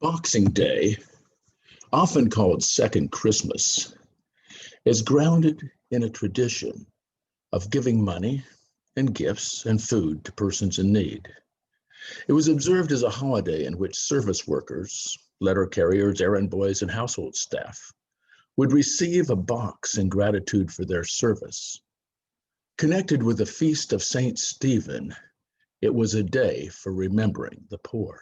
Boxing Day, often called Second Christmas, is grounded in a tradition of giving money and gifts and food to persons in need. It was observed as a holiday in which service workers, letter carriers, errand boys, and household staff would receive a box in gratitude for their service. Connected with the feast of St. Stephen, it was a day for remembering the poor.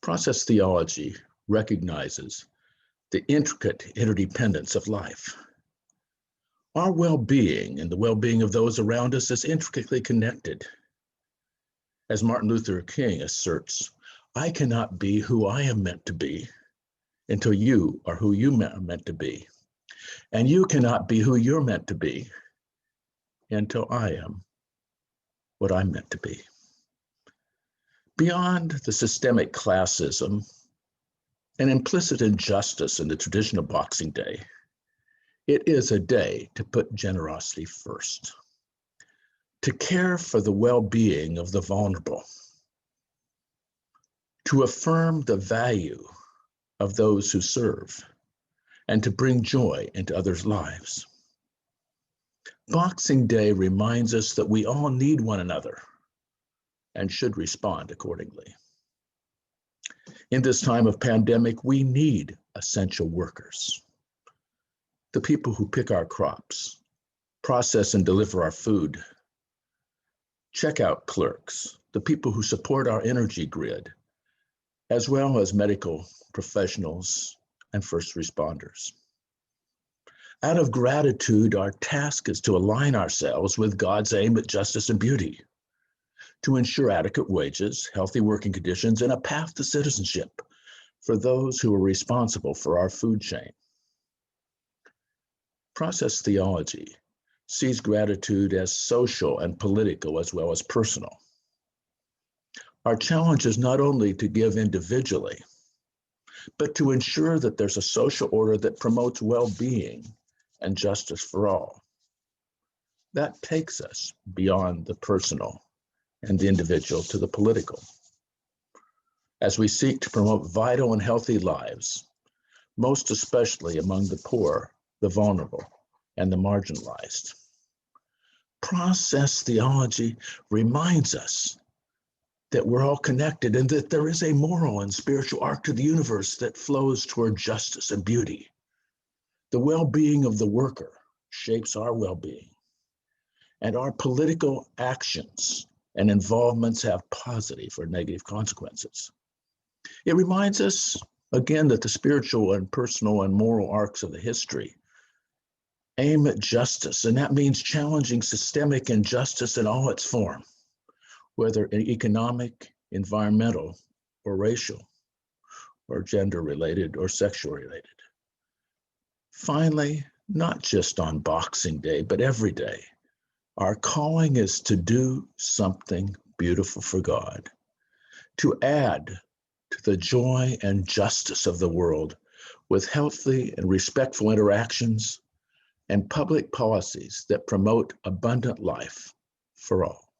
Process theology recognizes the intricate interdependence of life. Our well-being and the well-being of those around us is intricately connected. As Martin Luther King asserts, I cannot be who I am meant to be until you are who you are meant to be. And you cannot be who you're meant to be until I am what I'm meant to be. Beyond the systemic classism and implicit injustice in the tradition of Boxing Day, it is a day to put generosity first, to care for the well-being of the vulnerable, to affirm the value of those who serve, and to bring joy into others' lives. Boxing Day reminds us that we all need one another and should respond accordingly. In this time of pandemic, we need essential workers. The people who pick our crops, process and deliver our food, checkout clerks, the people who support our energy grid, as well as medical professionals and first responders. Out of gratitude, our task is to align ourselves with God's aim at justice and beauty, to ensure adequate wages, healthy working conditions, and a path to citizenship for those who are responsible for our food chain. Process theology sees gratitude as social and political as well as personal. Our challenge is not only to give individually, but to ensure that there's a social order that promotes well-being and justice for all. That takes us beyond the personal and the individual to the political. As we seek to promote vital and healthy lives, most especially among the poor, the vulnerable, and the marginalized. Process theology reminds us that we're all connected and that there is a moral and spiritual arc to the universe that flows toward justice and beauty. The well-being of the worker shapes our well-being, and our political actions and involvements have positive or negative consequences. It reminds us, again, that the spiritual and personal and moral arcs of the history aim at justice, and that means challenging systemic injustice in all its form, whether economic, environmental, or racial, or gender-related, or sexual-related. Finally, not just on Boxing Day, but every day, our calling is to do something beautiful for God, to add to the joy and justice of the world with healthy and respectful interactions and public policies that promote abundant life for all.